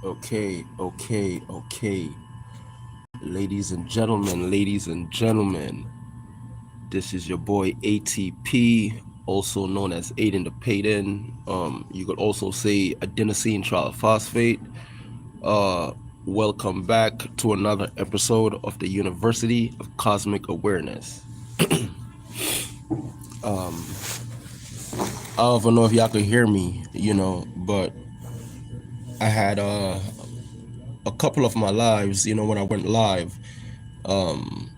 Okay. Ladies and gentlemen, this is your boy ATP, also known as Aidenthepayden. You could also say adenosine triphosphate. Uh, Welcome back to another episode of the University of Cosmic Awareness. I don't even know if y'all could hear me, but I had a couple of my lives, when I went live. I'm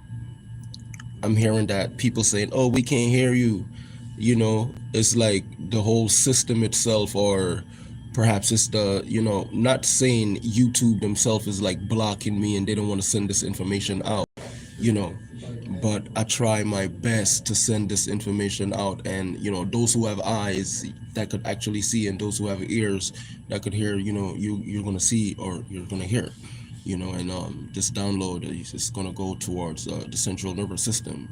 hearing that people saying, "Oh, we can't hear you." It's like the whole system itself, or perhaps it's not saying YouTube themselves is like blocking me and they don't want to send this information out, you know. But I try my best to send this information out, and those who have eyes that could actually see, and those who have ears that could hear, you're gonna see or you're gonna hear. And this download is going to go towards the central nervous system.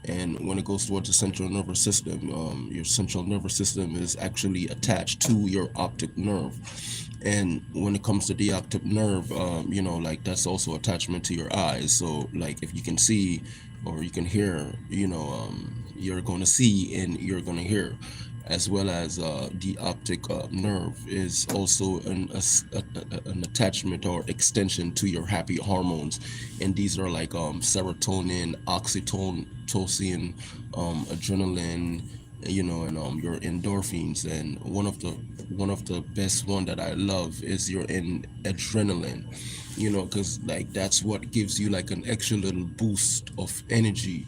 And when it goes towards the central nervous system, your central nervous system is actually attached to your optic nerve. And when it comes to the optic nerve, like that's also attachment to your eyes. So like if you can see or you can hear, you're going to see and you're going to hear, as well as the optic nerve is also an attachment or extension to your happy hormones, and these are like serotonin, oxytocin, adrenaline, and your endorphins. And one of the best one that I love is your adrenaline, because like that's what gives you like an extra little boost of energy,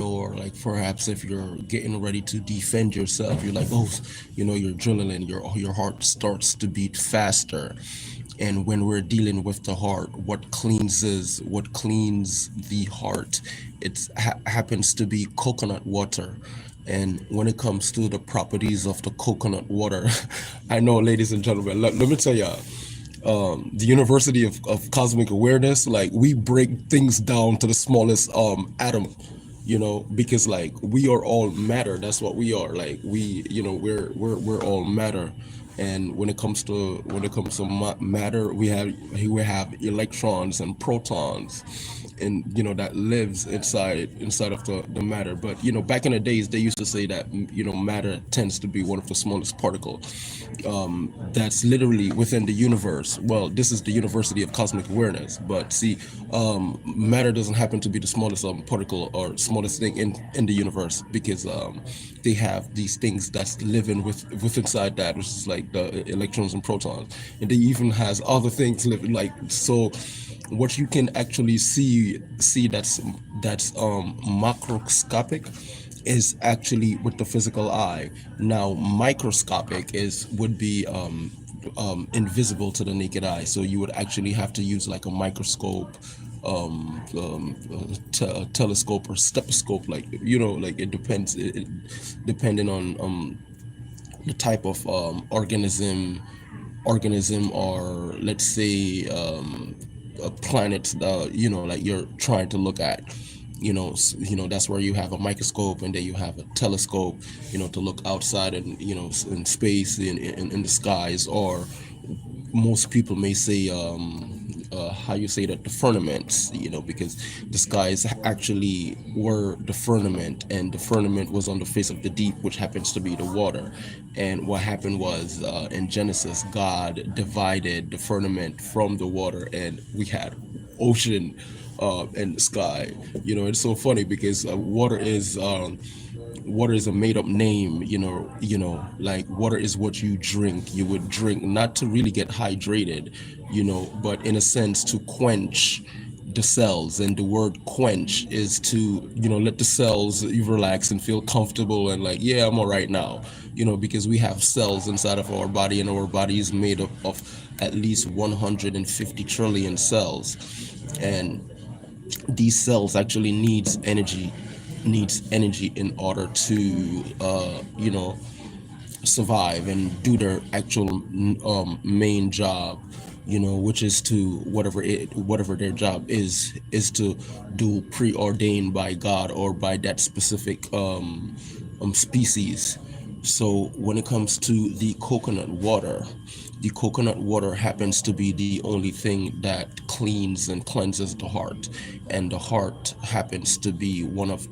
or like perhaps if you're getting ready to defend yourself, you're like, oh, your adrenaline, your heart starts to beat faster. And when we're dealing with the heart, what cleans the heart, it happens to be coconut water. And when it comes to the properties of the coconut water, I know, ladies and gentlemen, let me tell you, the University of Cosmic Awareness, like we break things down to the smallest atom, because like we are all matter. That's what we are. Like we're all matter. And when it comes to matter, we have electrons and protons, and that lives inside of the matter. But back in the days, they used to say that matter tends to be one of the smallest particle that's literally within the universe. Well, this is the University of Cosmic Awareness, but see, matter doesn't happen to be the smallest particle or smallest thing in the universe, because they have these things that's living with inside that, which is like the electrons and protons, and they even has other things living, like, so what you can actually see that's macroscopic is actually with the physical eye. Now microscopic would be invisible to the naked eye, so you would actually have to use like a microscope, telescope or stethoscope, like like it depends, depending on the type of organism, or let's say a planet, like you're trying to look at. That's where you have a microscope, and then you have a telescope, to look outside, and in space, in the skies, or most people may say, how you say that, the firmaments, because the skies actually were the firmament, and the firmament was on the face of the deep, which happens to be the water. And what happened was, in Genesis, God divided the firmament from the water, and we had ocean and the sky. It's so funny because water is a made up name. Like water is what you drink. You would drink not to really get hydrated, but in a sense to quench the cells. And the word quench is to let the cells you relax and feel comfortable, and like, yeah, I'm all right now, because we have cells inside of our body, and our body is made up of at least 150 trillion cells. And these cells actually needs energy in order to survive and do their actual main job, which is to whatever their job is to do, preordained by God or by that specific species. So when it comes to the coconut water happens to be the only thing that cleans and cleanses the heart, and the heart happens to be one of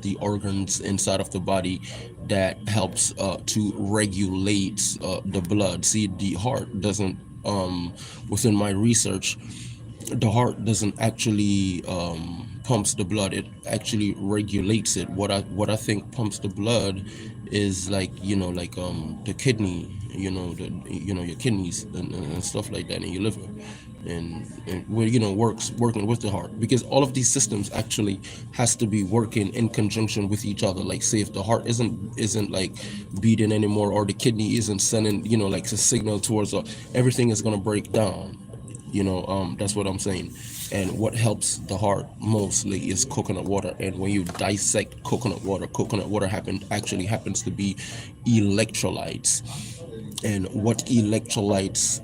the organs inside of the body that helps to regulate the blood. See, the heart doesn't within my research, the heart doesn't actually pumps the blood. It actually regulates it. What I think pumps the blood is, like, like the kidney, your kidneys and stuff like that, and your liver, and where, working with the heart, because all of these systems actually has to be working in conjunction with each other. Like, say if the heart isn't like beating anymore, or the kidney isn't sending, like a signal towards everything is going to break down. That's what I'm saying. And what helps the heart mostly is coconut water. And when you dissect coconut water happens to be electrolytes. And what electrolytes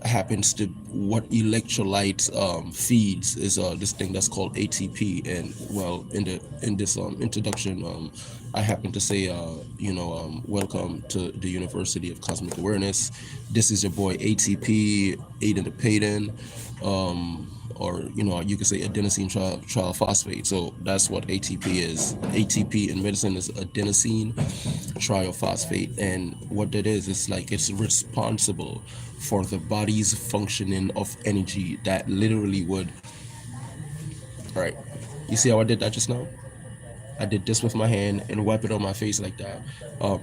feeds is this thing that's called ATP. And, well, in this introduction, I happen to say, welcome to the University of Cosmic Awareness. This is your boy ATP, Aidenthepayden, or, you could say adenosine triphosphate. So that's what ATP is. ATP in medicine is adenosine triphosphate, and what that is, it's like it's responsible for the body's functioning of energy that literally would. All right, you see how I did that just now? I did this with my hand and wipe it on my face like that.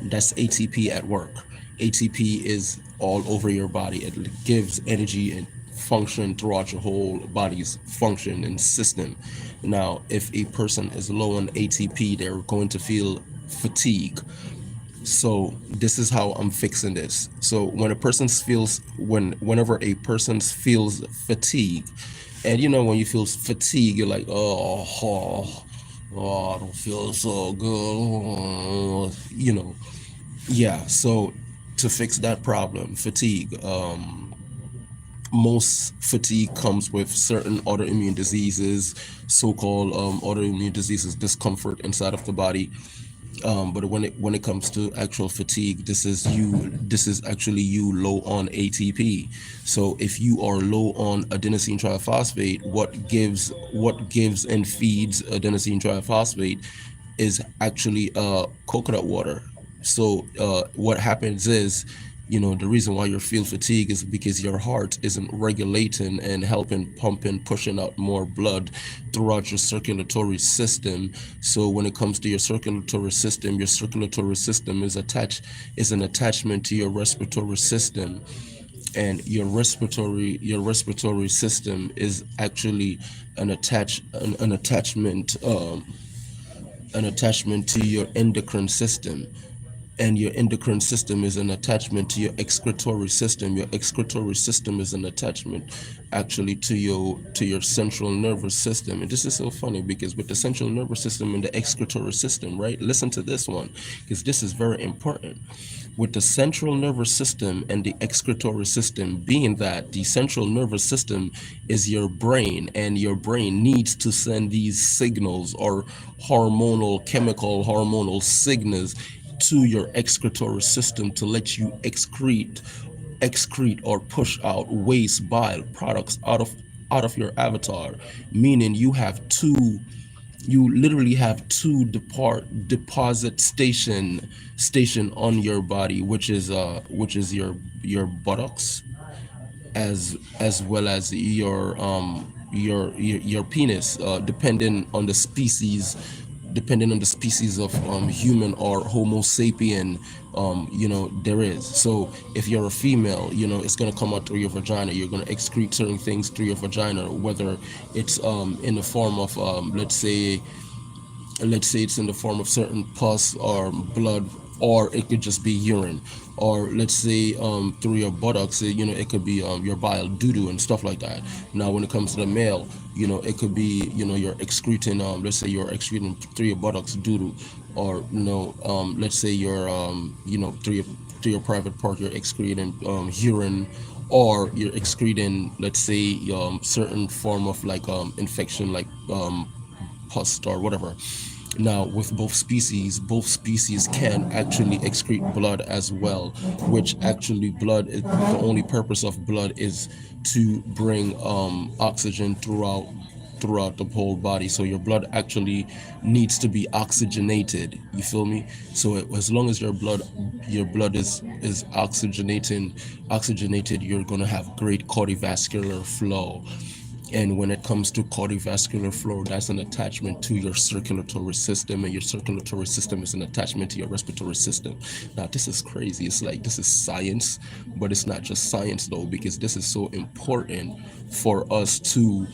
That's ATP at work. ATP is all over your body. It gives energy and function throughout your whole body's function and system. Now, if a person is low on ATP, they're going to feel fatigue. So this is how I'm fixing this. So whenever a person feels fatigue, and when you feel fatigue, you're like, oh, I don't feel so good. Yeah. So to fix that problem, fatigue, most fatigue comes with certain autoimmune diseases, so-called autoimmune diseases, discomfort inside of the body. But when it comes to actual fatigue, this is actually you low on ATP. So if you are low on adenosine triphosphate, what gives and feeds adenosine triphosphate is actually coconut water. So what happens is, the reason why you feel fatigue is because your heart isn't regulating and helping pumping, pushing out more blood throughout your circulatory system. So when it comes to your circulatory system is an attachment to your respiratory system. And your respiratory system is actually an attachment, to your endocrine system. And your endocrine system is an attachment to your excretory system. Your excretory system is an attachment actually to your central nervous system. And this is so funny, because with the central nervous system and the excretory system, right? Listen to this one, because this is very important. With the central nervous system and the excretory system, being that the central nervous system is your brain, and your brain needs to send these signals, or chemical hormonal signals, to your excretory system to let you excrete or push out waste bile products out of your avatar. Meaning you literally have two deposit station on your body, which is your buttocks, as well as your penis, depending on the species of human or Homo sapien, there is. So if you're a female, it's gonna come out through your vagina. You're gonna excrete certain things through your vagina, whether it's in the form of let's say it's in the form of certain pus or blood, or it could just be urine, or let's say through your buttocks, it could be your bile, doo-doo and stuff like that. Now when it comes to the male, it could be, you're excreting, let's say you're excreting through your buttocks doo-doo, or let's say you're through your private part, you're excreting urine, or you're excreting, let's say, certain form of like infection, like pus or whatever. Now, with both species can actually excrete blood as well, which actually the only purpose of blood is to bring oxygen throughout the whole body. So your blood actually needs to be oxygenated. You feel me? So as long as your blood is oxygenated, you're gonna have great cardiovascular flow. And when it comes to cardiovascular flow, that's an attachment to your circulatory system, and your circulatory system is an attachment to your respiratory system. Now, this is crazy. It's like this is science, but it's not just science though, because this is so important for us to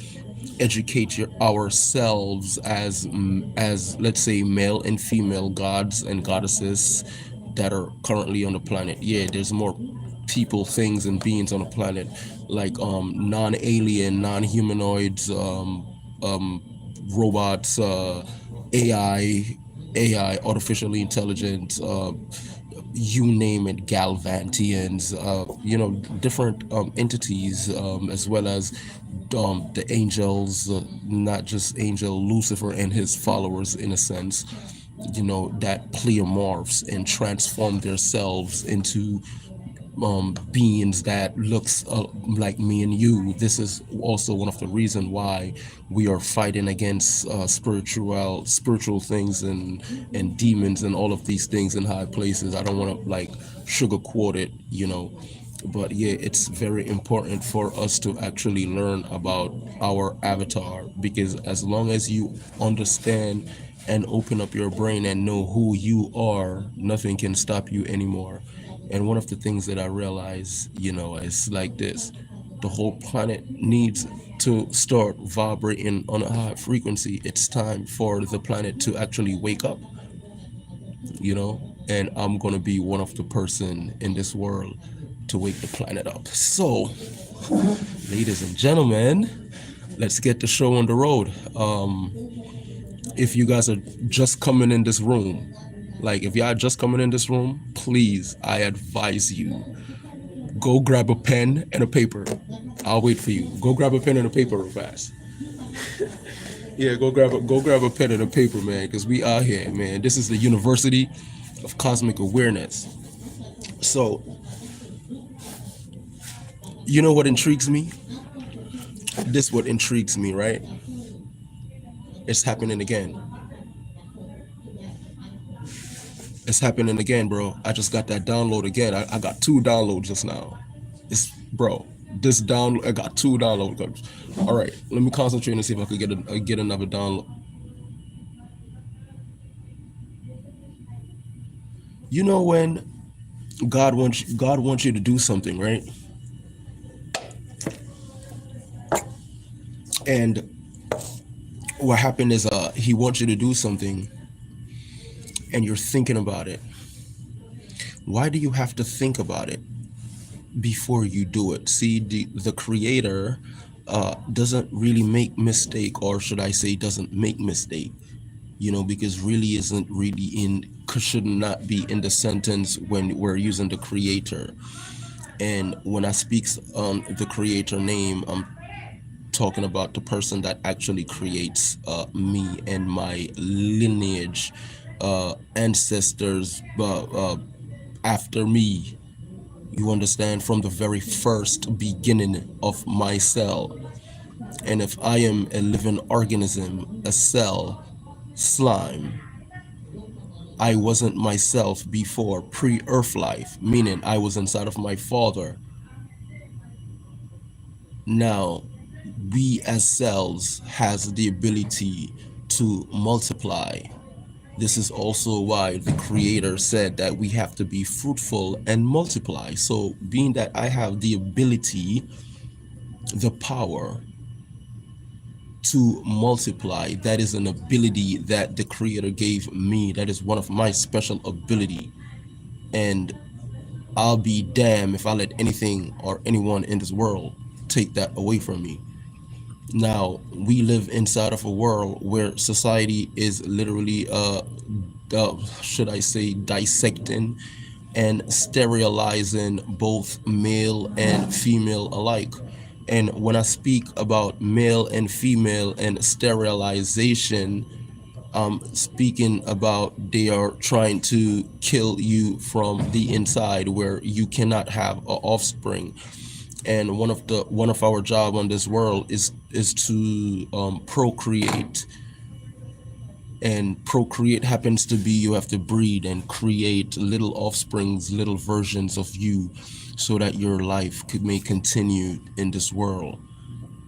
educate ourselves as let's say male and female gods and goddesses that are currently on the planet. Yeah, there's more people, things, and beings on the planet, like non-alien, non-humanoids, robots, AI, artificially intelligent, you name it, Galvantians, different entities, as well as the angels, not just angel Lucifer and his followers, in a sense, that pleomorphs and transform themselves into beings that looks like me and you. This is also one of the reason why we are fighting against spiritual things and demons and all of these things in high places. I don't want to like sugarcoat it. But yeah, it's very important for us to actually learn about our avatar, because as long as you understand and open up your brain and know who you are, nothing can stop you anymore. And one of the things that I realize, is like this: the whole planet needs to start vibrating on a high frequency. It's time for the planet to actually wake up, and I'm gonna be one of the person in this world to wake the planet up. So, ladies and gentlemen, let's get the show on the road. If you guys are just coming in this room, like if y'all just coming in this room, please, I advise you, go grab a pen and a paper. I'll wait for you. Go grab a pen and a paper real fast. Yeah, go grab a pen and a paper, man, because we are here, man. This is the University of Cosmic Awareness. So, you know what intrigues me? This what intrigues me, right? It's happening again. It's happening again, bro. I just got that download again. I got two downloads just now. Bro, this download, I got two downloads. All right, let me concentrate and see if I could get another download. You know when God wants you to do something, right? And what happened is he wants you to do something and you're thinking about it. Why do you have to think about it before you do it? See, the creator doesn't really make mistake, or should I say doesn't make mistake, because really isn't really should not be in the sentence when we're using the creator. And when I speak on the creator name, I'm talking about the person that actually creates me and my lineage, ancestors after me. You understand? From the very first beginning of my cell. And if I am a living organism, a cell, slime, I wasn't myself before pre-earth life, meaning I was inside of my father. Now, we as cells has the ability to multiply. This is also why the creator said that we have to be fruitful and multiply. So being that I have the ability, the power to multiply, that is an ability that the creator gave me. That is one of my special ability. And I'll be damned if I let anything or anyone in this world take that away from me. Now, we live inside of a world where society is literally, should I say, dissecting and sterilizing both male and female alike. And when I speak about male and female and sterilization, speaking about they are trying to kill you from the inside, where you cannot have an offspring. And one of our job on this world is to procreate. And procreate happens to be you have to breed and create little offsprings, little versions of you, so that your life may continue in this world.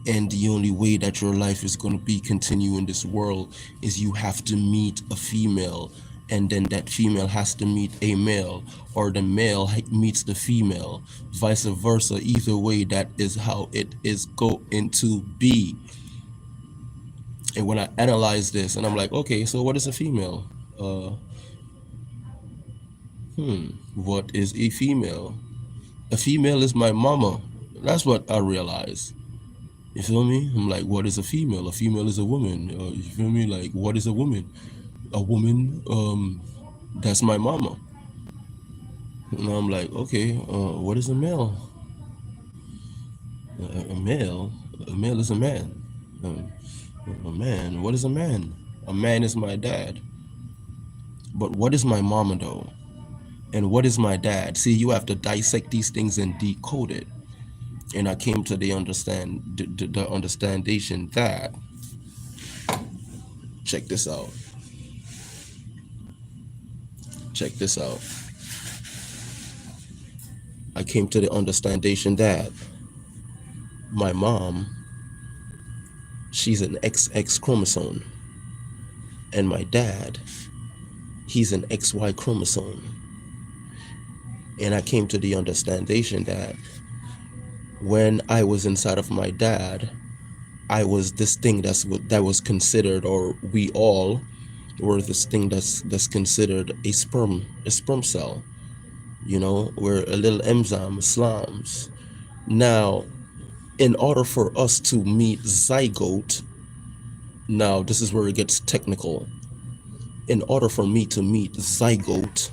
And the only way that your life is going to be continue in this world is you have to meet a female, and then that female has to meet a male, or the male meets the female, vice versa. Either way, that is how it is going to be. And when I analyze this, and I'm like, okay, so what is a female? Uh, what is a female? A female is my mama. That's what I realize. You feel me? I'm like, what is a female? A female is a woman. You feel me? Like, what is a woman? A woman, that's my mama. And I'm like, okay, what is a male? A male? A male is a man. A man, what is a man? A man is my dad. But what is my mama though? And what is my dad? See, you have to dissect these things and decode it. And I came to the understanding that, check this out. Check this out. I came to the understanding that my mom, she's an XX chromosome. And my dad, he's an XY chromosome. And I came to the understanding that when I was inside of my dad, I was this thing that was considered, or we all were this thing that's considered a sperm cell. You know, we're a little enzyme, slums. Now, in order for us to meet zygote, now this is where it gets technical. In order for me to meet zygote,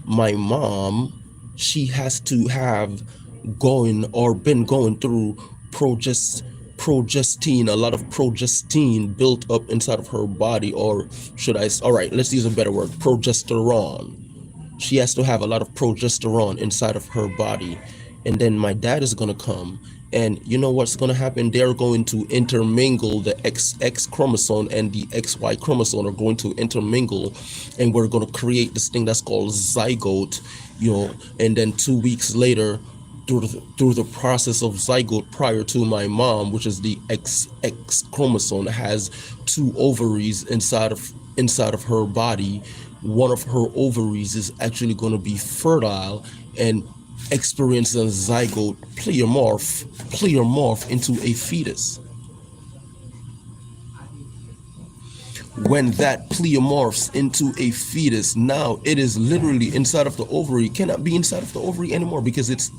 my mom, she has to have been going through progestine, a lot of progestine built up inside of her body, or all right, let's use a better word, progesterone. She has to have a lot of progesterone inside of her body. And then my dad is going to come, and you know what's going to happen? They're going to intermingle. The XX chromosome and the XY chromosome are going to intermingle, and we're going to create this thing that's called zygote, you know. And then 2 weeks later, through the process of zygote, prior to my mom, which is the XX chromosome, has 2 ovaries inside of her body. One of her ovaries is actually going to be fertile and experience a zygote pleomorph into a fetus. When that pleomorphs into a fetus, now it is literally inside of the ovary. It cannot be inside of the ovary anymore because it's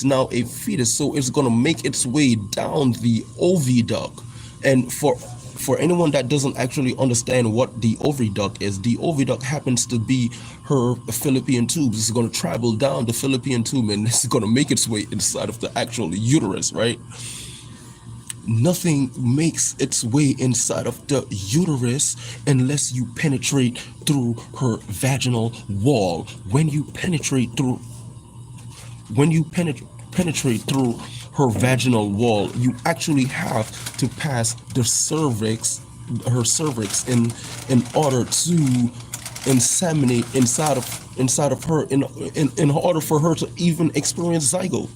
now a fetus. So it's going to make its way down the oviduct. And for anyone that doesn't actually understand what the oviduct is, the oviduct happens to be her fallopian tubes. It's going to travel down the fallopian tube, and it's going to make its way inside of the actual uterus, right? Nothing makes its way inside of the uterus unless you penetrate through her vaginal wall. When you penetrate through her vaginal wall, you actually have to pass her cervix in order to inseminate inside of her in order for her to even experience zygote.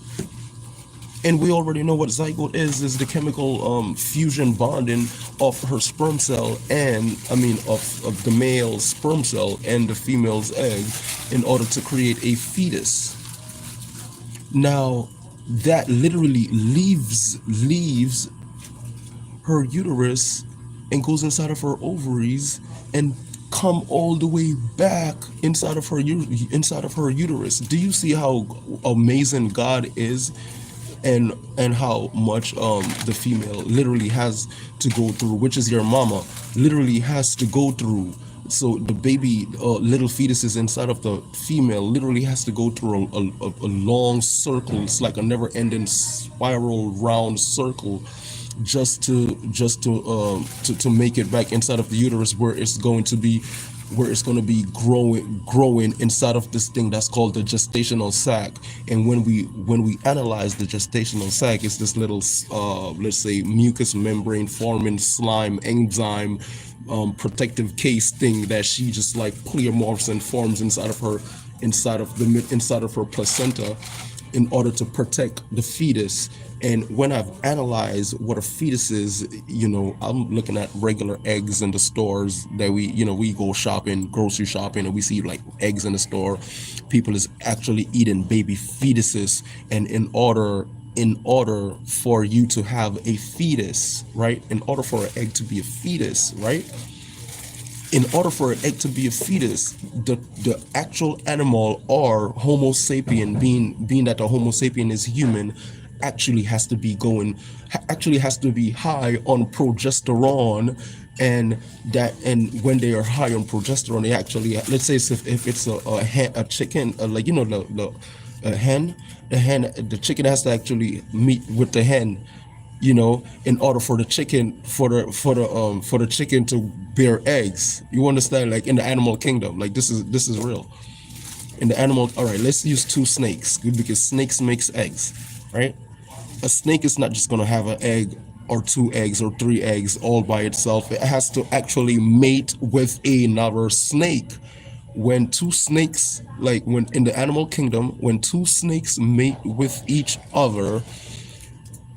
And we already know what zygote is the chemical fusion bonding of her sperm cell of the male sperm cell and the female's egg in order to create a fetus. Now, that literally leaves her uterus and goes inside of her ovaries and come all the way back inside of her uterus. Do you see how amazing God is? And how much the female literally has to go through, which is your mama literally has to go through. So the baby little fetuses inside of the female literally has to go through a long circle. It's like a never-ending spiral round circle to make it back inside of the uterus, where it's going to be growing inside of this thing that's called the gestational sac. And when we analyze the gestational sac, it's this little let's say mucous membrane forming slime enzyme protective case thing that she just like pleomorphs and forms inside of her placenta in order to protect the fetus. And when I've analyzed what a fetus is, I'm looking at regular eggs in the stores that we go shopping, grocery shopping, and we see like eggs in the store. People is actually eating baby fetuses. And in order for you to have a fetus, right? In order for an egg to be a fetus, right? In order for an egg to be a fetus, the actual animal or Homo sapien, being that the Homo sapien is human, actually has to be high on progesterone. And when they are high on progesterone, they actually, let's say if it's a chicken, like a hen, the chicken has to actually meet with the hen, in order for the chicken for the chicken to bear eggs. You understand? Like in the animal kingdom, like this is real. In the animal, all right, let's use two snakes because snakes makes eggs, right? A snake is not just gonna have an egg or two eggs or three eggs all by itself. It has to actually mate with another snake. When two snakes, like when in the animal kingdom, when two snakes mate with each other,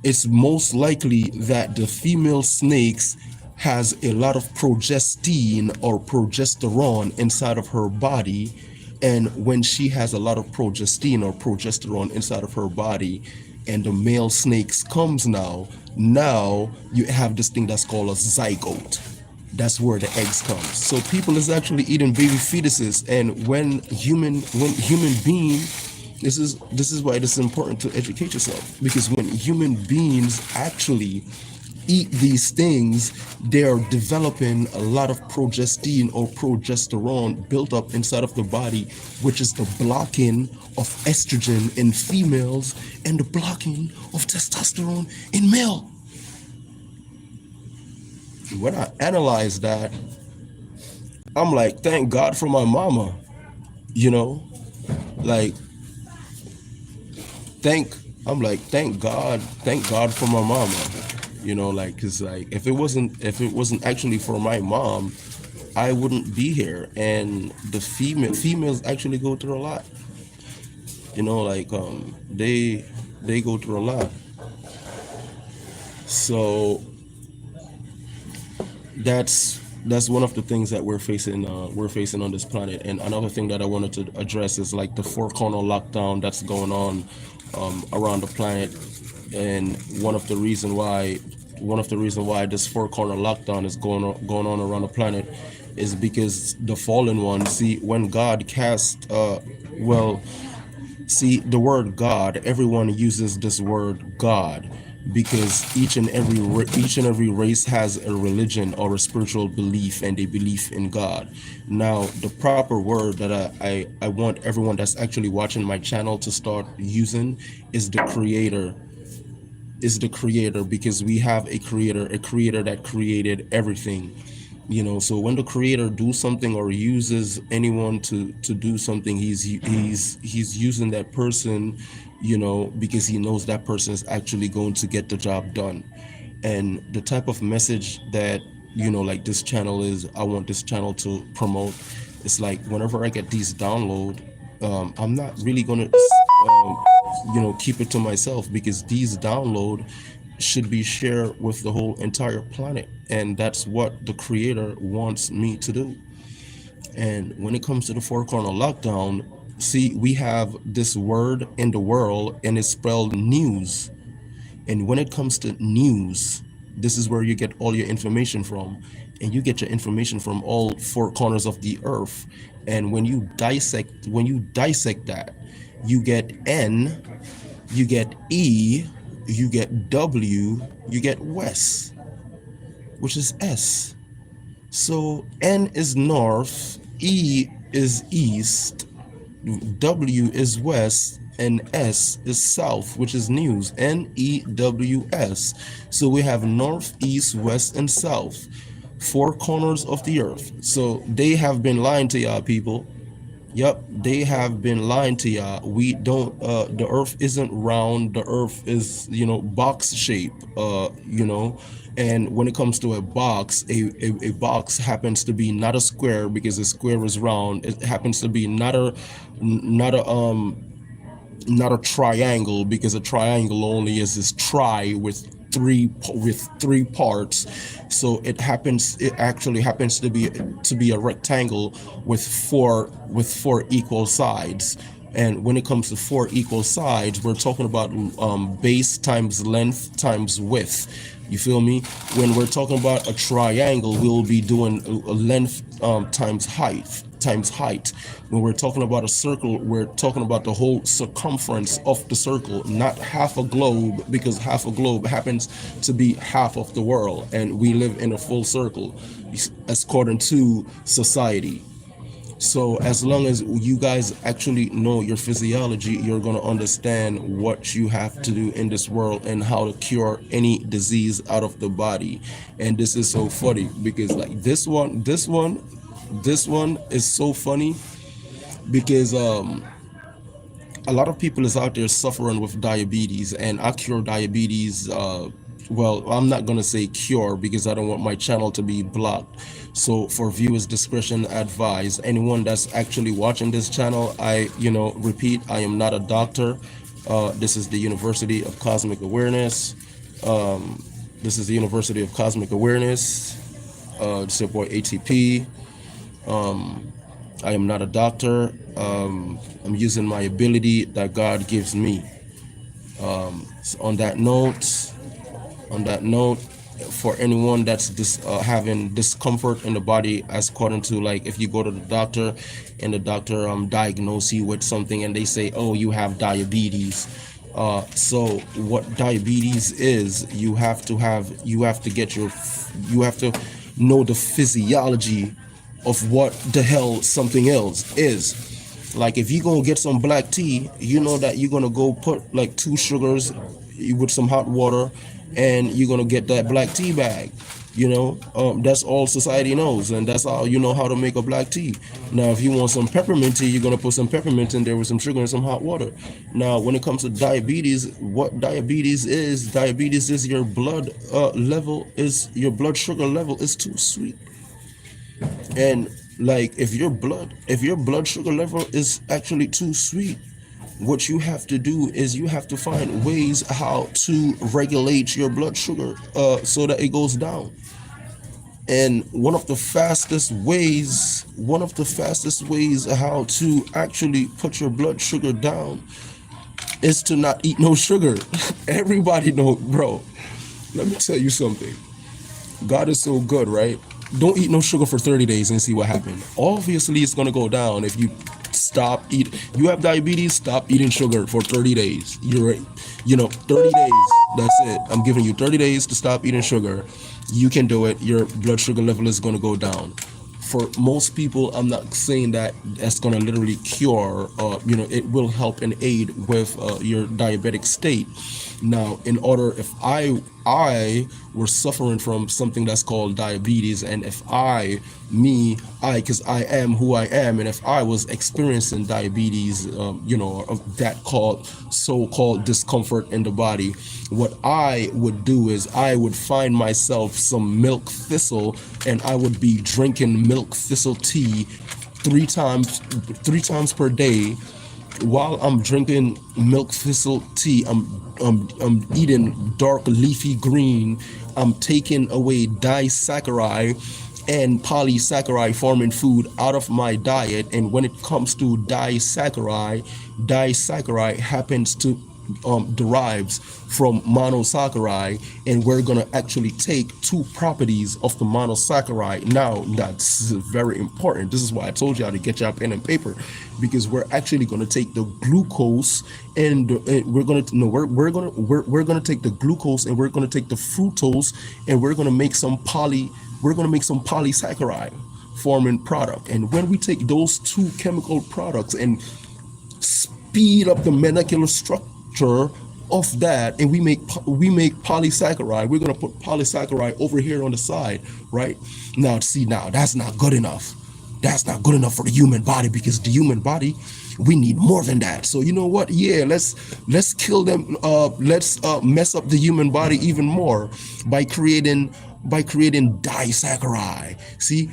it's most likely that the female snakes has a lot of progestin or progesterone inside of her body. And when she has a lot of progestin or progesterone inside of her body, and the male snakes comes now you have this thing that's called a zygote. That's where the eggs come. So people is actually eating baby fetuses. And when human being, this is why it is important to educate yourself, because when human beings actually eat these things, they are developing a lot of progestin or progesterone built up inside of the body, which is the blocking of estrogen in females and the blocking of testosterone in male. When I analyze that, I'm like, thank God for my mama, like thank God for my mama, like, cause like if it wasn't actually for my mom, I wouldn't be here. And the females actually go through a lot, like they go through a lot. So that's one of the things that we're facing on this planet. And another thing that I wanted to address is like the four corner lockdown that's going on around the planet. And one of the reason why this four corner lockdown is going on around the planet is because the fallen one, see, when God cast see, the word God, everyone uses this word God because each and every race has a religion or a spiritual belief, and they believe in God. Now, the proper word that I want everyone that's actually watching my channel to start using is the creator. Because we have a creator that created everything. So when the creator do something or uses anyone to do something, he's using that person, because he knows that person is actually going to get the job done. And the type of message that like this channel is, I want this channel to promote. It's like whenever I get these download, I'm not really gonna keep it to myself, because these download should be shared with the whole entire planet, and that's what the creator wants me to do. And when it comes to the four corner lockdown, see, we have this word in the world and it's spelled news. And when it comes to news, this is where you get all your information from, and you get your information from all four corners of the earth. And when you dissect that, you get N, you get E, you get W, you get West, which is S. So N is north, E is east, W is west, and S is south, which is news. NEWS. So we have north, east, west, and south. Four corners of the earth. So they have been lying to y'all, people. Yep, they have been lying to y'all. We don't the earth isn't round, the earth is, box shape, and when it comes to a box, a box happens to be not a square because a square is round. It happens to be not a triangle because a triangle only is this tri with three parts. So it actually happens to be a rectangle with four equal sides. And when it comes to four equal sides, we're talking about base times length times width. You feel me? When we're talking about a triangle, we'll be doing a length times height. When we're talking about a circle, we're talking about the whole circumference of the circle, not half a globe, because half a globe happens to be half of the world, and we live in a full circle, according to society. So as long as you guys actually know your physiology, you're going to understand what you have to do in this world and how to cure any disease out of the body. And this is so funny because like this one is so funny because a lot of people is out there suffering with diabetes, and I cure diabetes. Well, I'm not gonna say cure because I don't want my channel to be blocked. So for viewers discretion advised. Anyone that's actually watching this channel, I repeat, I am not a doctor. This is the University of Cosmic Awareness. This is the University of Cosmic Awareness. This is your boy ATP. I am not a doctor. I'm using my ability that God gives me. So on that note, for anyone that's having discomfort in the body, as according to, like, if you go to the doctor and the doctor diagnose you with something and they say, oh, you have diabetes. So what diabetes is, you have to know the physiology of what the hell something else is. Like if you gonna get some black tea, you know that you're gonna go put like 2 sugars with some hot water, and you're gonna get that black tea bag. That's all society knows, and that's how you know how to make a black tea. Now, if you want some peppermint tea, you're gonna put some peppermint in there with some sugar and some hot water. Now, when it comes to diabetes, what diabetes is your blood your blood sugar level is too sweet. And like if your blood sugar level is actually too sweet, what you have to do is you have to find ways how to regulate your blood sugar so that it goes down. And one of the fastest ways how to actually put your blood sugar down is to not eat no sugar. Everybody know, bro. Let me tell you something. God is so good, right? Don't eat no sugar for 30 days and see what happens. Obviously, it's going to go down if you stop eating. You have diabetes, stop eating sugar for 30 days. You're right. 30 days. That's it. I'm giving you 30 days to stop eating sugar. You can do it. Your blood sugar level is going to go down. For most people, I'm not saying that that's going to literally cure, it will help and aid with your diabetic state. Now, if I were suffering from something that's called diabetes, and if because I am who I am, and if I was experiencing diabetes, of that so-called discomfort in the body, what I would do is I would find myself some milk thistle, and I would be drinking milk thistle tea three times per day. While I'm drinking milk thistle tea, I'm eating dark leafy green. I'm taking away disaccharide and polysaccharide forming food out of my diet. And when it comes to disaccharide happens to derives from monosaccharide, and we're going to actually take 2 properties of the monosaccharide. Now, that's very important. This is why I told you how to get your pen and paper, because we're actually going to take the glucose and we're going to take the glucose, and we're going to take the fructose, and we're going to make some polysaccharide forming product. And when we take those 2 chemical products and speed up the molecular structure of that, and we make polysaccharide. We're gonna put polysaccharide over here on the side, right? Now, see, now that's not good enough. That's not good enough for the human body, because the human body, we need more than that. So you know what? Yeah, let's kill them. Let's mess up the human body even more by creating disaccharide. See,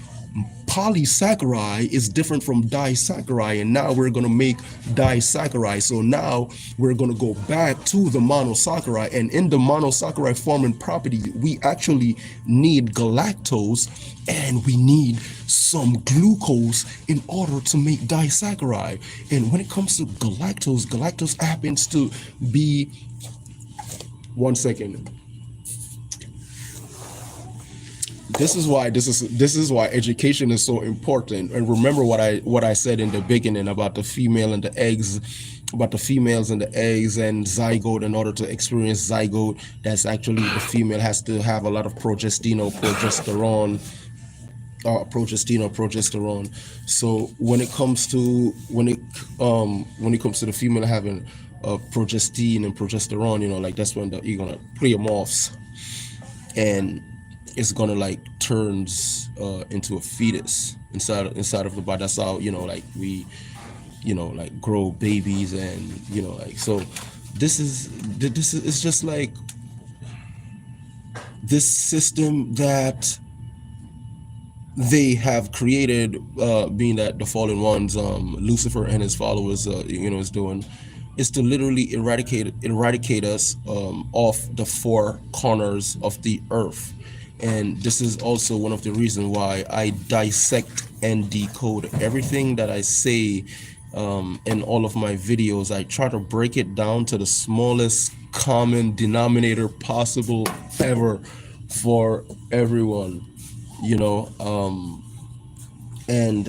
polysaccharide is different from disaccharide, and now we're going to make disaccharide. So now we're going to go back to the monosaccharide, and in the monosaccharide forming property, we actually need galactose and we need some glucose in order to make disaccharide. And when it comes to galactose happens to be, one second, this is why education is so important. And remember what I said in the beginning about the female and the eggs, about the females and the eggs and zygote. In order to experience zygote, that's actually, the female has to have a lot of progesterone or progesterone. So when it comes to the female having progestin and progesterone, like that's when you're gonna pleomorphs, and it's gonna turns into a fetus inside of the body. That's how we grow babies, and so this is it's just like this system that they have created, being that the fallen ones, Lucifer and his followers, is doing, is to literally eradicate us off the four corners of the earth. And this is also one of the reasons why I dissect and decode everything that I say in all of my videos. I try to break it down to the smallest common denominator possible ever for everyone, and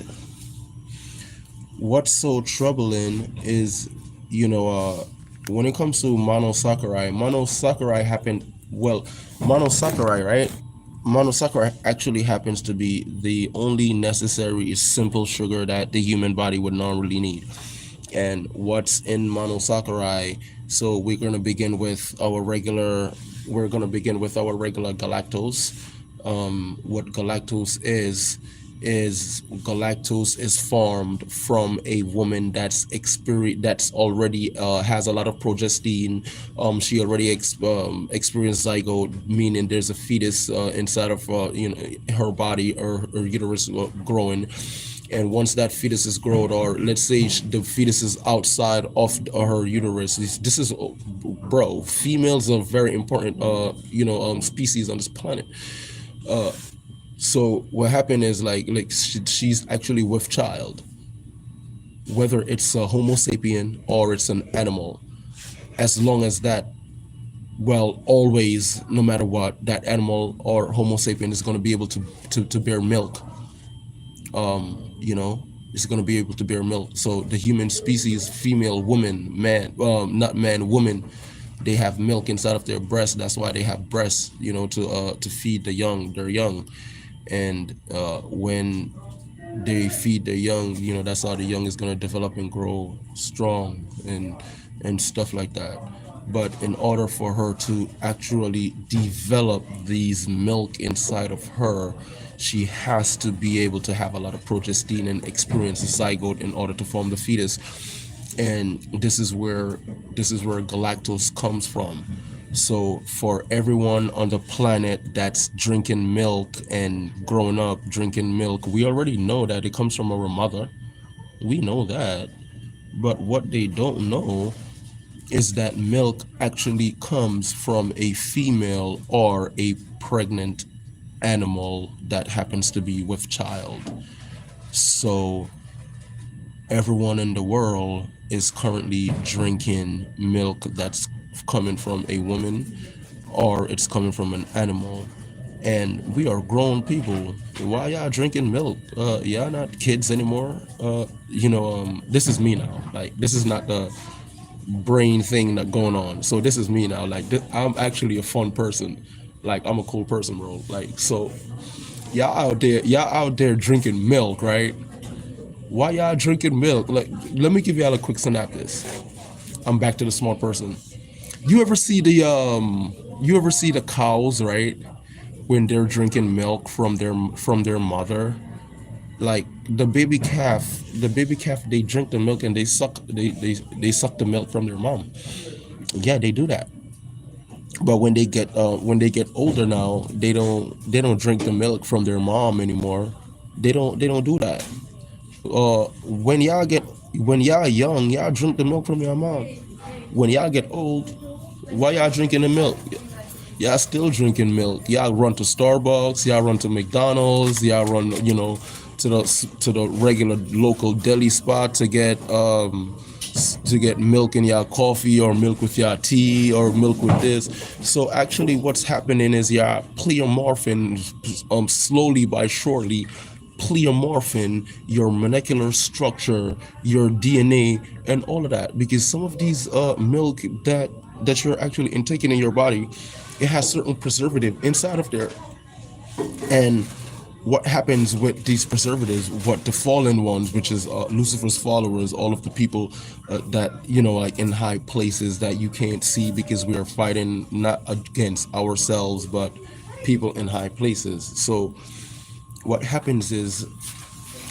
what's so troubling is, when it comes to monosaccharide happened, monosaccharide, right? Monosaccharide actually happens to be the only necessary simple sugar that the human body would normally need. And what's in monosaccharide? So we're going to begin with our regular galactose. What galactose is galactose is formed from a woman that's already has a lot of progestin. She already experienced zygote, meaning there's a fetus inside of her body, or her uterus growing. And once that fetus is grown, or let's say the fetus is outside of her uterus, this is, bro, females are very important species on this planet. So what happened is she's actually with child, whether it's a Homo sapien or it's an animal, as long as that, always, no matter what, that animal or Homo sapien is going to be able to bear milk. It's going to be able to bear milk. So the human species, female, woman, man, not man, woman, they have milk inside of their breasts. That's why they have breasts, to feed their young. And when they feed the young, that's how the young is going to develop and grow strong and stuff like that. But in order for her to actually develop these milk inside of her, she has to be able to have a lot of progestin and experience a zygote in order to form the fetus. And this is where galactose comes from. So for everyone on the planet that's drinking milk and growing up drinking milk, we already know that it comes from our mother. We know that. But what they don't know is that milk actually comes from a female or a pregnant animal that happens to be with child. So everyone in the world is currently drinking milk that's coming from a woman, or it's coming from an animal. And we are grown people. Why y'all drinking milk? Y'all not kids anymore. This is me now. This is not the brain thing that going on. So this is me now. I'm actually a fun person. I'm a cool person, bro. So y'all out there drinking milk, right? Why y'all drinking milk? Like, let me give y'all a quick synopsis. I'm back to the smart person. You ever see the cows, right? When they're drinking milk from their mother, like the baby calf, they drink the milk and they suck the milk from their mom. Yeah, they do that. But when they get older now, they don't drink the milk from their mom anymore. They don't do that. When y'all young, y'all drink the milk from your mom. When y'all get old, why y'all drinking the milk? Y'all still drinking milk. Y'all run to Starbucks, y'all run to McDonald's, y'all run, to the regular local deli spot to get milk in your coffee, or milk with your tea, or milk with this. So actually what's happening is you're pleomorphing, slowly by surely, pleomorphing your molecular structure, your DNA, and all of that. Because some of these milk that you're actually intaking in your body, it has certain preservative inside of there. And what happens with these preservatives, what the fallen ones, which is Lucifer's followers, all of the people that, like in high places that you can't see, because we are fighting not against ourselves but people in high places. So what happens is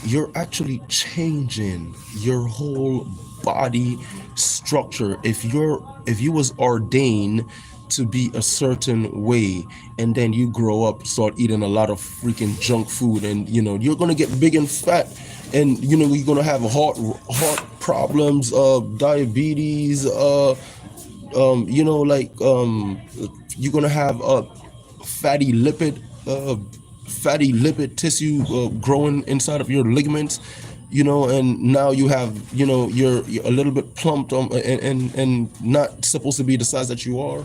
you're actually changing your whole body structure. If you was ordained to be a certain way, and then you grow up, start eating a lot of freaking junk food, and you're gonna get big and fat, and you're gonna have heart problems, diabetes, like, you're gonna have fatty lipid uh, fatty lipid tissue growing inside of your ligaments, and now you have, you're a little bit plumped, and not supposed to be the size that you are.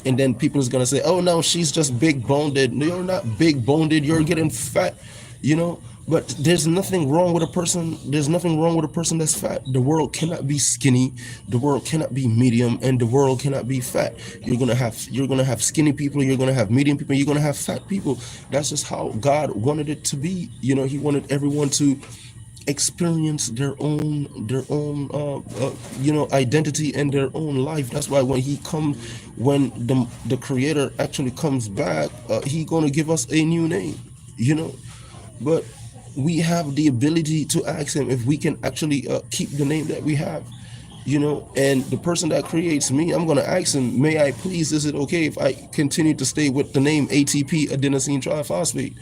And then people is gonna say, oh no, she's just big boned. No, you're not big boned, you're getting fat, you know but there's nothing wrong with a person that's fat. The world cannot be skinny, the world cannot be medium, and the world cannot be fat. You're gonna have skinny people, you're gonna have medium people, you're gonna have fat people. That's just how God wanted it to be. He wanted everyone to experience their own identity and their own life. That's why when the creator actually comes back, he gonna give us a new name, you know but we have the ability to ask him if we can actually keep the name that we have. And the person that creates me, I'm going to ask him, may I please, is it okay if I continue to stay with the name ATP, adenosine triphosphate?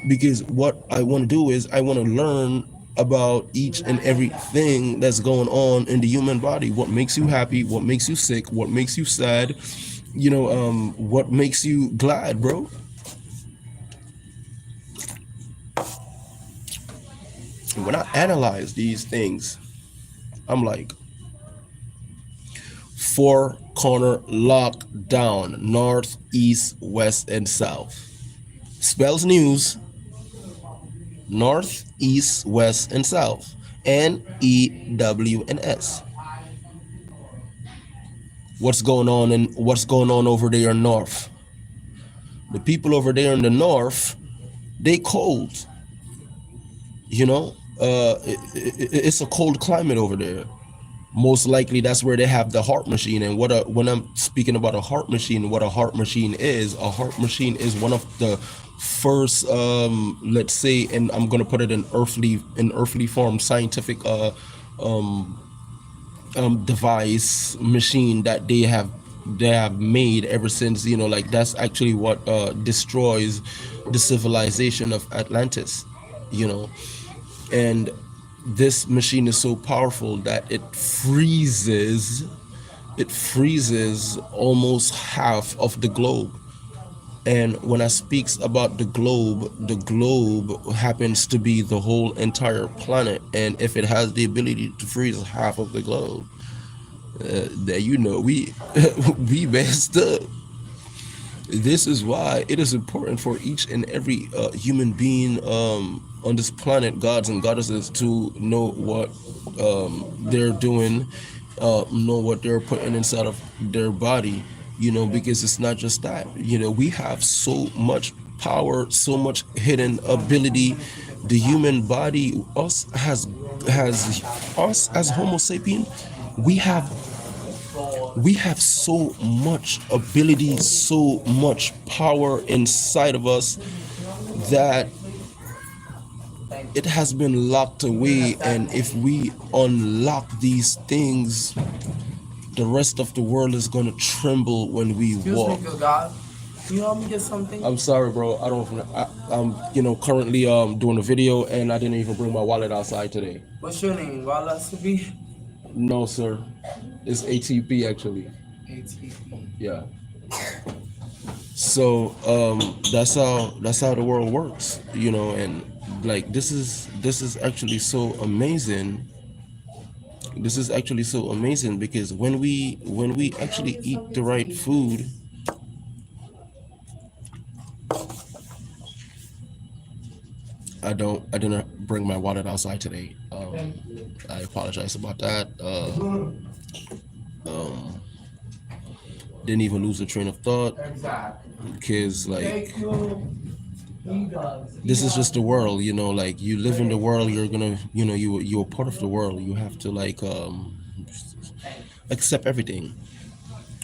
Because what I want to do is I want to learn about each and everything that's going on in the human body. What makes you happy, what makes you sick, what makes you sad, what makes you glad, bro. When I analyze these things, I'm like, four corner lockdown, north, east, west, and south. Spells news: north, east, west, and south. NEWNS. What's going on over there in north? The people over there in the north, they cold. It's a cold climate over there. Most likely that's where they have the heart machine. And when I'm speaking about a heart machine, what a heart machine is one of the first, let's say, and I'm gonna put it in earthly form, scientific device, machine that they have made ever since, like that's actually what destroys the civilization of Atlantis. you know and this machine is so powerful that it freezes almost half of the globe. And when I speaks about the globe happens to be the whole entire planet. And if it has the ability to freeze half of the globe, then we we messed up. This is why it is important for each and every human being on this planet, gods and goddesses, to know what they're doing, know what they're putting inside of their body, because it's not just that. We have so much power, so much hidden ability The human body, has us as Homo sapien, we have we have so much ability, so much power inside of us that it has been locked away. And if we unlock these things, the rest of the world is gonna tremble when we walk. Excuse me, good God. Can you help me get something? I'm sorry, bro. I'm currently doing a video, and I didn't even bring my wallet outside today. What's your name? Wallace? No, sir. It's ATP actually. ATP. Yeah. So that's how the world works, and like this is actually so amazing. This is actually so amazing because when we actually eat the right food, I didn't bring my wallet outside today. I apologize about that. Um, didn't even lose the train of thought because like this is just the world, like you live in the world, you're gonna, you're part of the world. You have to like accept everything.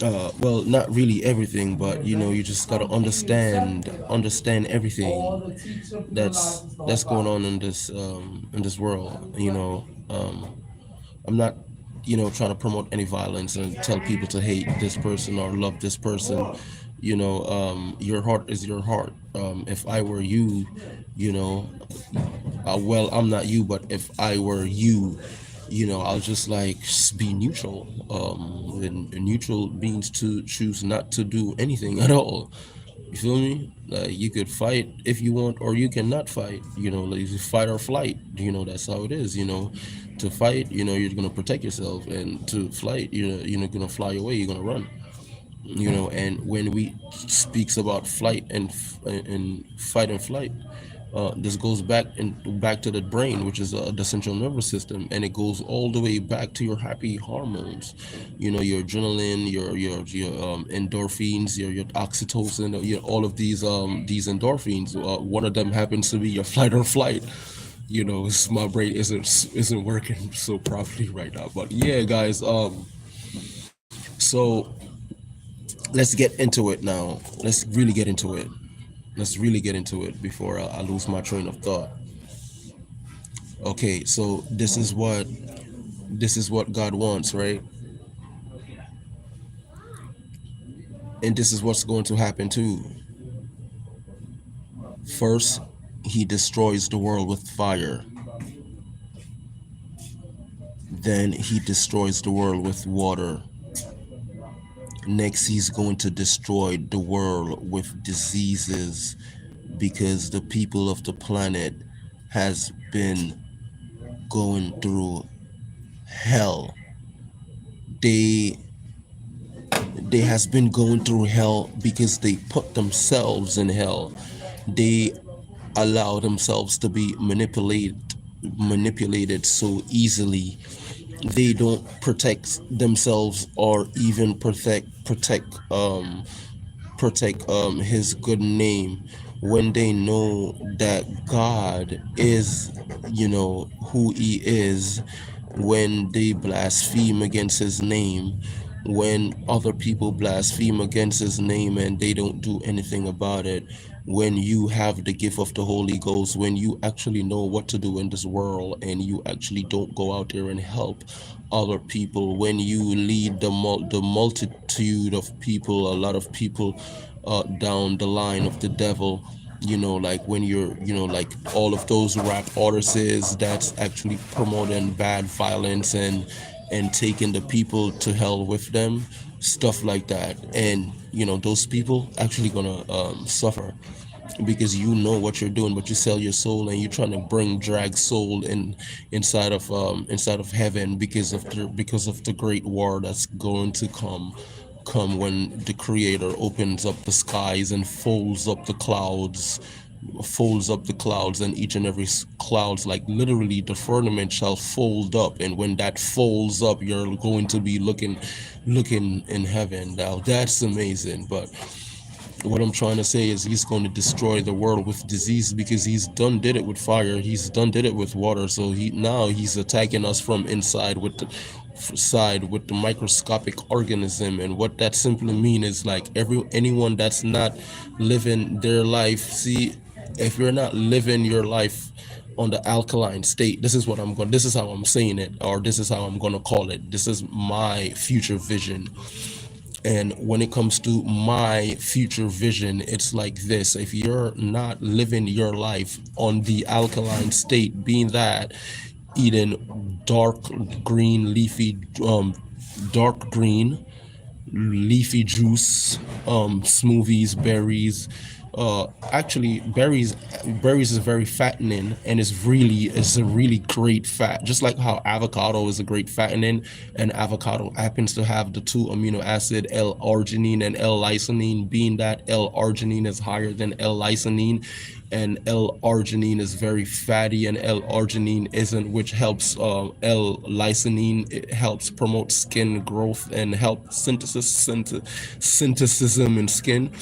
Well, not really everything, but you just gotta understand everything that's going on in this world. I'm not, trying to promote any violence and tell people to hate this person or love this person. Your heart is your heart. If I were you, you know, well, I'm not you, but if I were you, I'll just like be neutral. And neutral means to choose not to do anything at all. You feel me? You could fight if you want, or you cannot fight. Like fight or flight. That's how it is. To fight, you're gonna protect yourself, and to flight, you're not gonna fly away. You're gonna run. And when we speaks about flight and fight and flight, this goes back to the brain, which is the central nervous system, and it goes all the way back to your happy hormones. Your adrenaline, your endorphins, your oxytocin, all of these endorphins. One of them happens to be your flight or flight. My brain isn't working so properly right now, but yeah, guys. So let's get into it now. Let's really get into it. Let's really get into it before I lose my train of thought. Okay, so this is what God wants, right? And this is what's going to happen too. First, he destroys the world with fire. Then he destroys the world with water. Next, he's going to destroy the world with diseases because the people of the planet has been going through hell. They they has been going through hell because they put themselves in hell. They allow themselves to be manipulated so easily. They don't protect themselves or even protect his good name when they know that God is, who he is. When they blaspheme against his name, when other people blaspheme against his name and they don't do anything about it, when you have the gift of the Holy Ghost, when you actually know what to do in this world and you actually don't go out there and help other people, when you lead the multitude of people, a lot of people down the line of the devil, like when you're, like all of those rap artists that's actually promoting bad violence and taking the people to hell with them, stuff like that. And those people actually gonna suffer because you know what you're doing, but you sell your soul and you're trying to drag soul inside of heaven because of the great war that's going to come when the creator opens up the skies and folds up the clouds, and each and every clouds, like literally the firmament shall fold up, and when that folds up, you're going to be looking in heaven. Now that's amazing. But What I'm trying to say is he's going to destroy the world with disease because he's done did it with fire. He's done did it with water. So he's attacking us from inside with the side with the microscopic organism. And what that simply mean is like anyone that's not living their life. See, if you're not living your life on the alkaline state, this is how I'm saying it, or this is how I'm going to call it. This is my future vision. And when it comes to my future vision, it's like this. If you're not living your life on the alkaline state, being that eating dark green leafy juice, smoothies, berries. Actually, berries is very fattening, and it's a really great fat. Just like how avocado is a great fattening, and avocado happens to have the two amino acid L-arginine and L-lysine. Being that L-arginine is higher than L-lysine, and L-arginine is very fatty, and L-arginine isn't, which helps L-lysine. It helps promote skin growth and help synthesism in skin.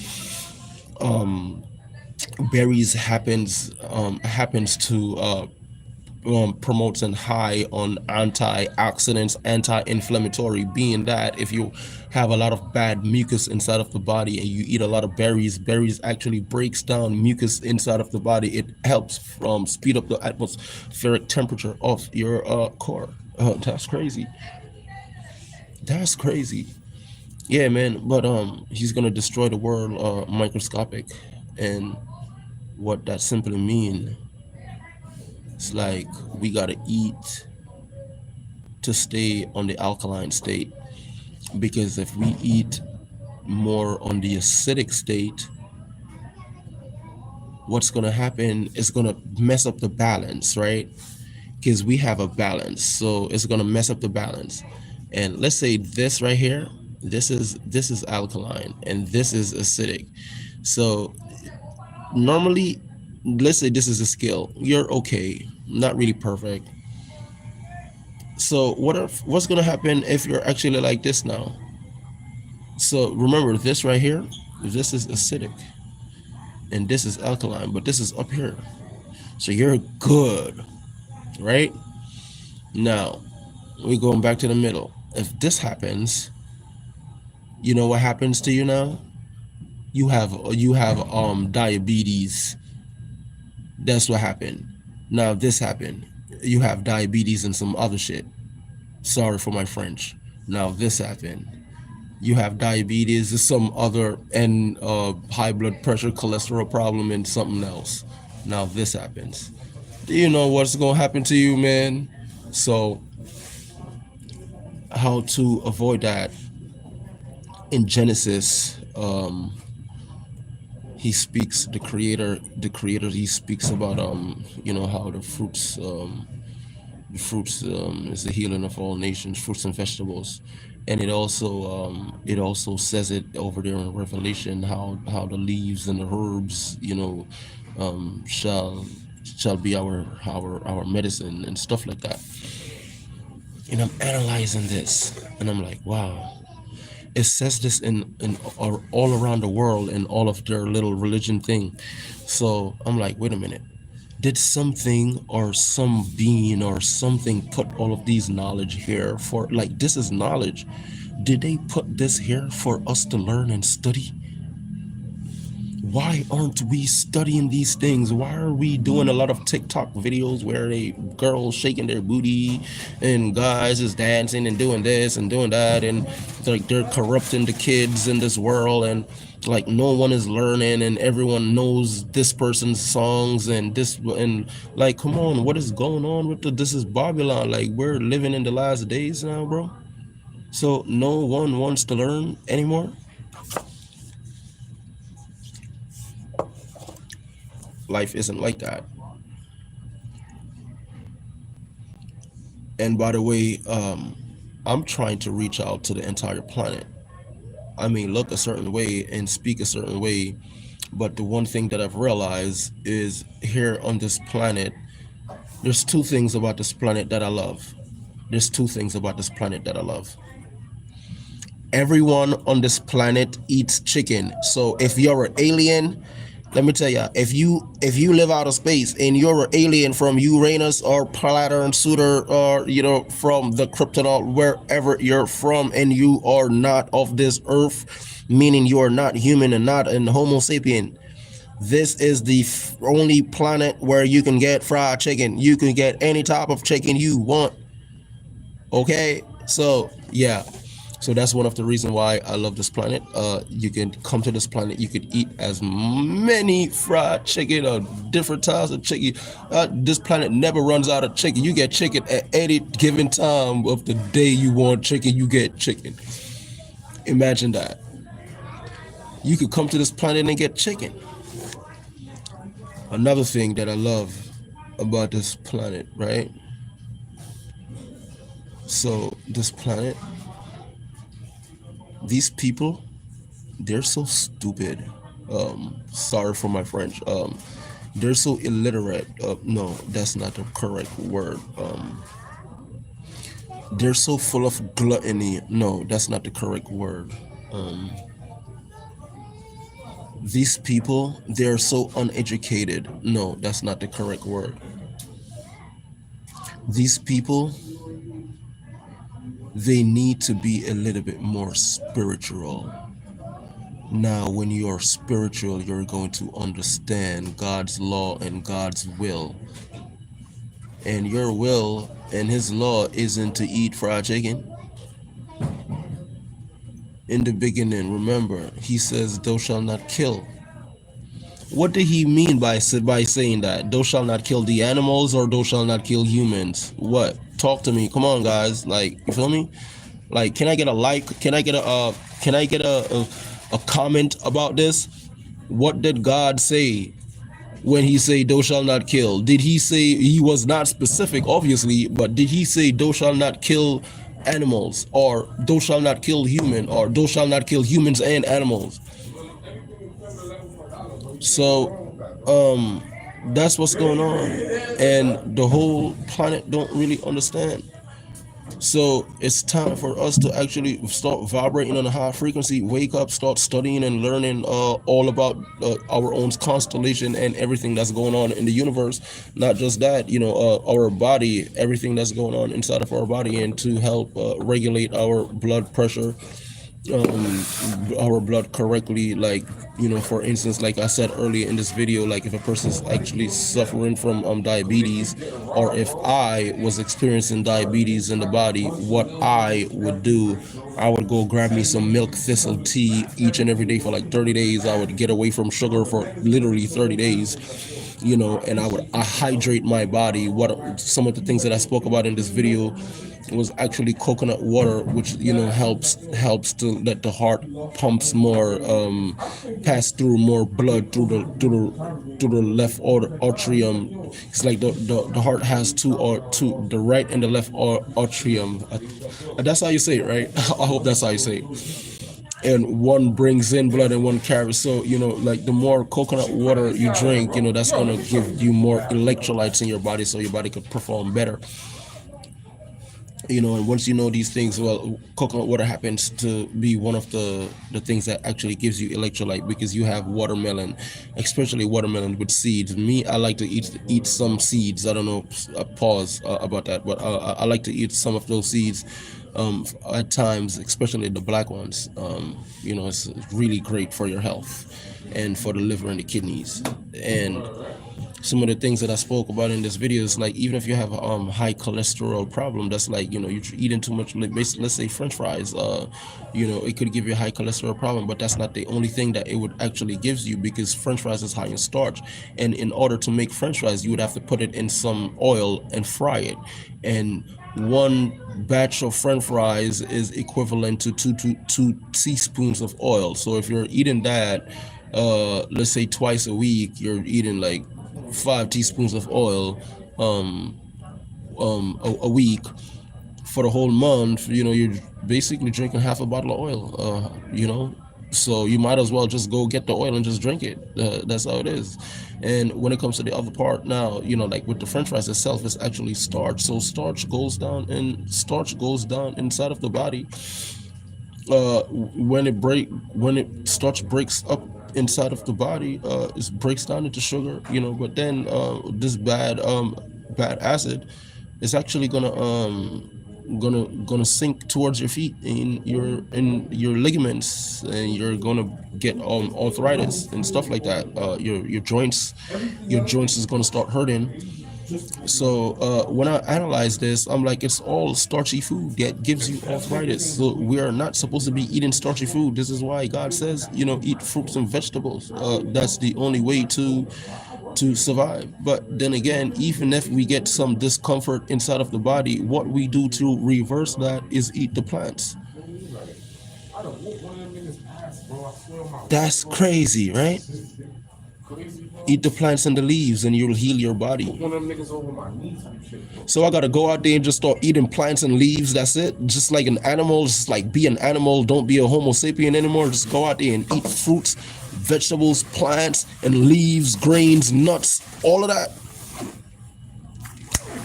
Berries happens to promotes and high on antioxidants, anti-inflammatory. Being that if you have a lot of bad mucus inside of the body and you eat a lot of berries actually breaks down mucus inside of the body. It helps speed up the atmospheric temperature of your core. That's crazy. That's crazy. Yeah, man. But he's gonna destroy the world microscopic, and what that simply mean, it's like we gotta eat to stay on the alkaline state, because if we eat more on the acidic state, what's going to happen is going to mess up the balance, right? Because we have a balance, so it's going to mess up the balance. And let's say this right here, this is alkaline and this is acidic. So normally, let's say this is a scale, you're okay, not really perfect. So what's going to happen if you're actually like this now? So remember, this right here, this is acidic and this is alkaline, but this is up here. So you're good, right? Now, we're going back to the middle. If this happens, you know what happens to you now? You have diabetes. That's what happened. Now this happened. You have diabetes and some other shit. Sorry for my French. Now this happened. You have diabetes, some other, and high blood pressure, cholesterol problem, and something else. Now this happens. Do you know what's gonna happen to you, man? So how to avoid that? In Genesis, he speaks, the creator, he speaks about how the fruits is the healing of all nations, fruits and vegetables. And it also says it over there in Revelation, how the leaves and the herbs, um, shall shall be our medicine and stuff like that. And I'm analyzing this, and I'm like, wow. It says this in all around the world in all of their little religion thing. So I'm like, wait a minute. Did something or some being or something put all of these knowledge here for, like, this is knowledge? Did they put this here for us to learn and study? Why aren't we studying these things? Why are we doing a lot of TikTok videos where they girls shaking their booty and guys is dancing and doing this and doing that, and like they're corrupting the kids in this world, and like no one is learning and everyone knows this person's songs and this, and like, come on, what is going on with this is Babylon. Like, we're living in the last days now, bro. So no one wants to learn anymore. Life isn't like that. And by the way, I'm trying to reach out to the entire planet. I mean, look a certain way and speak a certain way. But the one thing that I've realized is, here on this planet, there's two things about this planet that I love. There's two things about this planet that I love. Everyone on this planet eats chicken. So if you're an alien, let me tell you, if you live out of space and you're an alien from Uranus or Platter Suitor, or from the Krypton, wherever you're from, and you are not of this earth, meaning you are not human and not an Homo sapien, this is the only planet where you can get fried chicken. You can get any type of chicken you want. Okay, so yeah, so that's one of the reasons why I love this planet. You can come to this planet, you could eat as many fried chicken or different types of chicken. This planet never runs out of chicken. You get chicken at any given time of the day you want chicken. You get chicken. Imagine that. You could come to this planet and get chicken. Another thing that I love about this planet, right? So this planet, these people, they're so stupid. Sorry for my French. They're so illiterate. No, that's not the correct word. They're so full of gluttony. No, that's not the correct word. These people, they're so uneducated. No, that's not the correct word. These people, they need to be a little bit more spiritual. Now, when you are spiritual, you're going to understand God's law and God's will. And your will and his law isn't to eat fried chicken. In the beginning, remember, he says, thou shalt not kill. What did he mean by saying that? Thou shalt not kill the animals, or thou shalt not kill humans? What? Talk to me. Come on, guys. Like, you feel me? Like, can I get a like? Can I get a comment about this? What did God say when he say thou shalt not kill? Did he say, he was not specific, obviously, but did he say thou shalt not kill animals, or thou shalt not kill human, or thou shalt not kill humans and animals? So that's what's going on, and the whole planet don't really understand. So it's time for us to actually start vibrating on a high frequency, wake up, start studying and learning all about our own constellation and everything that's going on in the universe. Not just that, our body, everything that's going on inside of our body, and to help regulate our blood pressure, our blood correctly. Like, for instance, like I said earlier in this video, like if a person is actually suffering from diabetes, or if I was experiencing diabetes in the body, what I would do, I would go grab me some milk thistle tea each and every day for like 30 days. I would get away from sugar for literally 30 days, and I hydrate my body. What some of the things that I spoke about in this video was actually coconut water, which helps to let the heart pumps more, pass through more blood through the left atrium. It's like the heart has two, the right and the left atrium. That's how you say it, right? I hope that's how you say it. And one brings in blood and one carries. So like the more coconut water you drink, that's going to give you more electrolytes in your body, so your body could perform better. And once you know these things, well, coconut water happens to be one of the things that actually gives you electrolyte, because you have watermelon, especially watermelon with seeds. Me, I like to eat some seeds. I don't know, pause about that, but I like to eat some of those seeds at times, especially the black ones. It's really great for your health and for the liver and the kidneys. And some of the things that I spoke about in this video is like, even if you have a high cholesterol problem, that's like, you're eating too much, like, basically, let's say French fries, it could give you a high cholesterol problem, but that's not the only thing that it would actually gives you, because French fries is high in starch. And in order to make French fries, you would have to put it in some oil and fry it. And one batch of French fries is equivalent to two teaspoons of oil. So if you're eating that, let's say twice a week, you're eating like 5 teaspoons of oil a week. For the whole month, you're basically drinking half a bottle of oil. So you might as well just go get the oil and just drink it. That's how it is. And when it comes to the other part now, like with the French fries itself, it's actually starch. So starch goes down inside of the body. When it starch breaks up inside of the body, it breaks down into sugar, but then this bad acid is actually gonna sink towards your feet in your ligaments, and you're gonna get arthritis and stuff like that. Your joints is gonna start hurting. So when I analyze this, I'm like, it's all starchy food that gives you arthritis. So we are not supposed to be eating starchy food. This is why God says, eat fruits and vegetables. That's the only way to survive. But then again, even if we get some discomfort inside of the body, what we do to reverse that is eat the plants. That's crazy, right? Eat the plants and the leaves, and you'll heal your body. So I gotta go out there and just start eating plants and leaves. That's it. Just like an animal, just like be an animal. Don't be a Homo sapien anymore. Just go out there and eat fruits, vegetables, plants, and leaves, grains, nuts, all of that.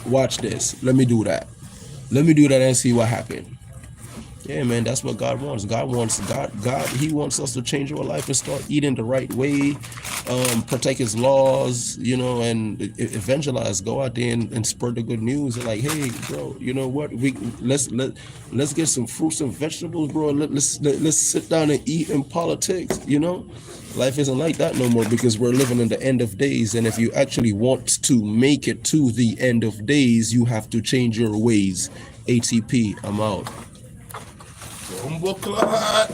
Watch this. Let me do that. Let me do that and see what happens. Yeah, man, that's what God wants. God. He wants us to change our life and start eating the right way, protect His laws, and evangelize. Go out there and spread the good news. And like, hey, bro, you know what? Let's get some fruits and vegetables, bro. Let's sit down and eat in politics. Life isn't like that no more because we're living in the end of days. And if you actually want to make it to the end of days, you have to change your ways. ATP, I'm out. Bomboclat.